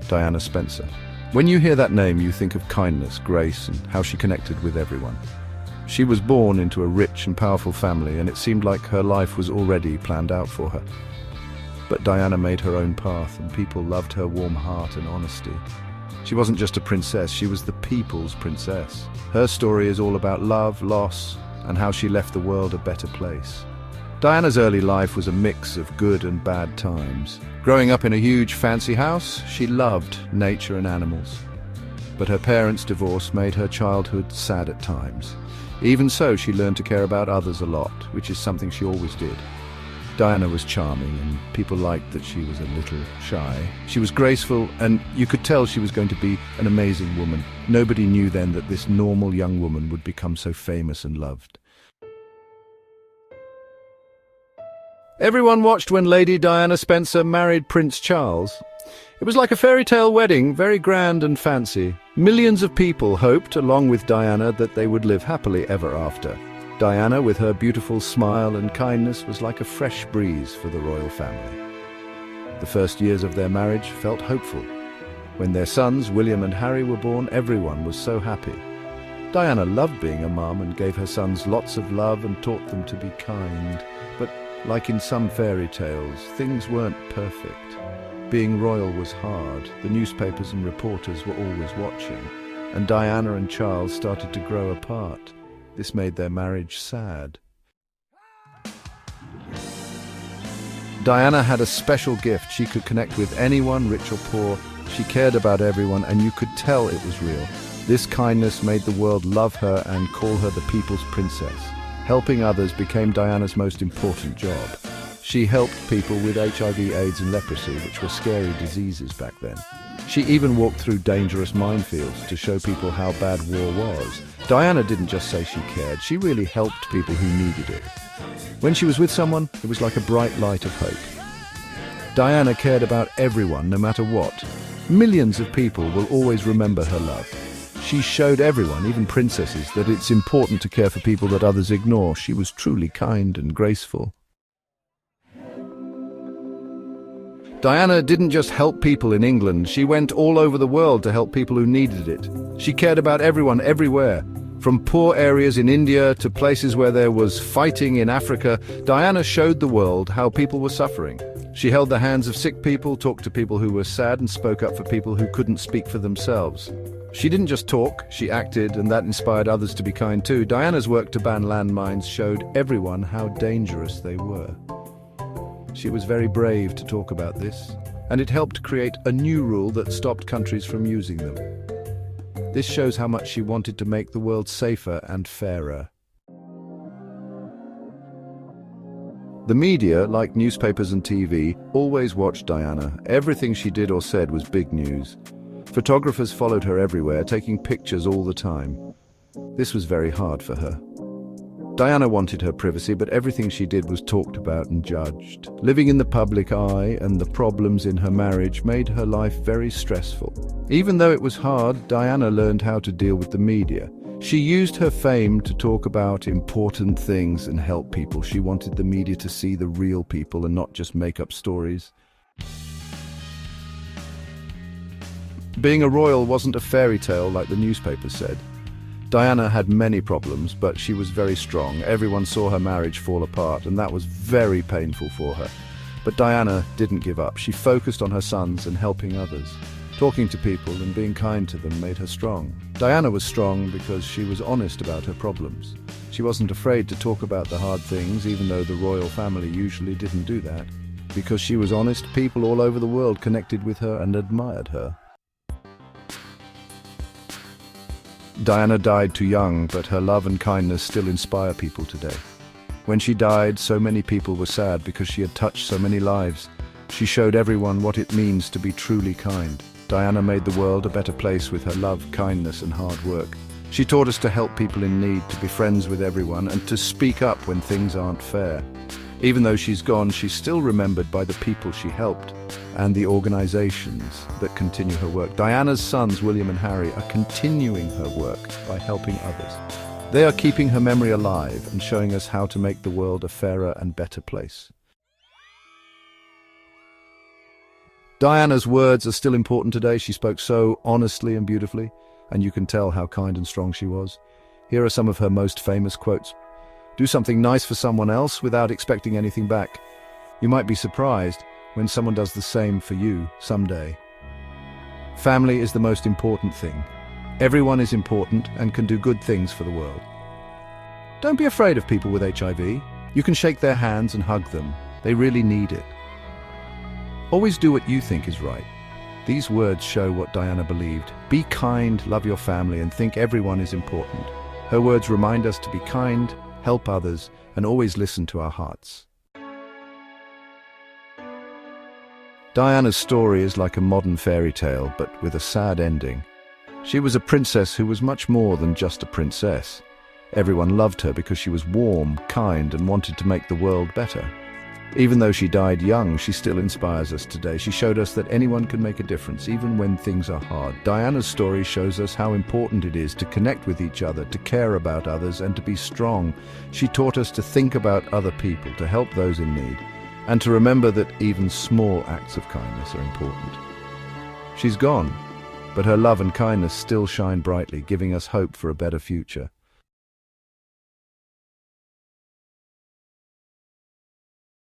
Diana Spencer. When you hear that name, you think of kindness, grace, and how she connected with everyone. She was born into a rich and powerful family, and it seemed like her life was already planned out for her. But Diana made her own path, and people loved her warm heart and honesty. She wasn't just a princess, she was the people's princess. Her story is all about love, loss, and how she left the world a better place. Diana's early life was a mix of good and bad times. Growing up in a huge fancy house, she loved nature and animals. But her parents' divorce made her childhood sad at times. Even so, she learned to care about others a lot, which is something she always did. Diana was charming, and people liked that she was a little shy. She was graceful, and you could tell she was going to be an amazing woman. Nobody knew then that this normal young woman would become so famous and loved. Everyone watched when Lady Diana Spencer married Prince Charles. It was like a fairy tale wedding, very grand and fancy. Millions of people hoped, along with Diana, that they would live happily ever after. Diana, with her beautiful smile and kindness, was like a fresh breeze for the royal family. The first years of their marriage felt hopeful. When their sons, William and Harry, were born, everyone was so happy. Diana loved being a mum and gave her sons lots of love and taught them to be kind. But like in some fairy tales, things weren't perfect. Being royal was hard. The newspapers and reporters were always watching, and Diana and Charles started to grow apart. This made their marriage sad. Diana had a special gift. She could connect with anyone, rich or poor. She cared about everyone, and you could tell it was real. This kindness made the world love her and call her the people's princess. Helping others became Diana's most important job. She helped people with HIV, AIDS and leprosy, which were scary diseases back then. She even walked through dangerous minefields to show people how bad war was. Diana didn't just say she cared, she really helped people who needed it. When she was with someone, it was like a bright light of hope. Diana cared about everyone, no matter what. Millions of people will always remember her love. She showed everyone, even princesses, that it's important to care for people that others ignore. She was truly kind and graceful. Diana didn't just help people in England, she went all over the world to help people who needed it. She cared about everyone, everywhere. From poor areas in India to places where there was fighting in Africa, Diana showed the world how people were suffering. She held the hands of sick people, talked to people who were sad, and spoke up for people who couldn't speak for themselves. She didn't just talk, she acted, and that inspired others to be kind too. Diana's work to ban landmines showed everyone how dangerous they were. She was very brave to talk about this, and it helped create a new rule that stopped countries from using them. This shows how much she wanted to make the world safer and fairer. The media, like newspapers and TV, always watched Diana. Everything she did or said was big news. Photographers followed her everywhere, taking pictures all the time. This was very hard for her. Diana wanted her privacy, but everything she did was talked about and judged. Living in the public eye and the problems in her marriage made her life very stressful. Even though it was hard, Diana learned how to deal with the media. She used her fame to talk about important things and help people. She wanted the media to see the real people and not just make up stories. Being a royal wasn't a fairy tale like the newspapers said. Diana had many problems, but she was very strong. Everyone saw her marriage fall apart, and that was very painful for her. But Diana didn't give up. She focused on her sons and helping others. Talking to people and being kind to them made her strong. Diana was strong because she was honest about her problems. She wasn't afraid to talk about the hard things, even though the royal family usually didn't do that. Because she was honest, people all over the world connected with her and admired her. Diana died too young, but her love and kindness still inspire people today. When she died, so many people were sad because she had touched so many lives. She showed everyone what it means to be truly kind. Diana made the world a better place with her love, kindness, and hard work. She taught us to help people in need, to be friends with everyone, and to speak up when things aren't fair. Even though she's gone, she's still remembered by the people she helped and the organizations that continue her work. Diana's sons, William and Harry, are continuing her work by helping others. They are keeping her memory alive and showing us how to make the world a fairer and better place. Diana's words are still important today. She spoke so honestly and beautifully, and you can tell how kind and strong she was. Here are some of her most famous quotes. Do something nice for someone else without expecting anything back. You might be surprised when someone does the same for you someday. Family is the most important thing. Everyone is important and can do good things for the world. Don't be afraid of people with HIV. You can shake their hands and hug them. They really need it. Always do what you think is right. These words show what Diana believed. Be kind, love your family, and think everyone is important. Her words remind us to be kind, help others, and always listen to our hearts. Diana's story is like a modern fairy tale, but with a sad ending. She was a princess who was much more than just a princess. Everyone loved her because she was warm, kind, and wanted to make the world better. Even though she died young, she still inspires us today. She showed us that anyone can make a difference, even when things are hard. Diana's story shows us how important it is to connect with each other, to care about others, and to be strong. She taught us to think about other people, to help those in need, and to remember that even small acts of kindness are important. She's gone, but her love and kindness still shine brightly, giving us hope for a better future.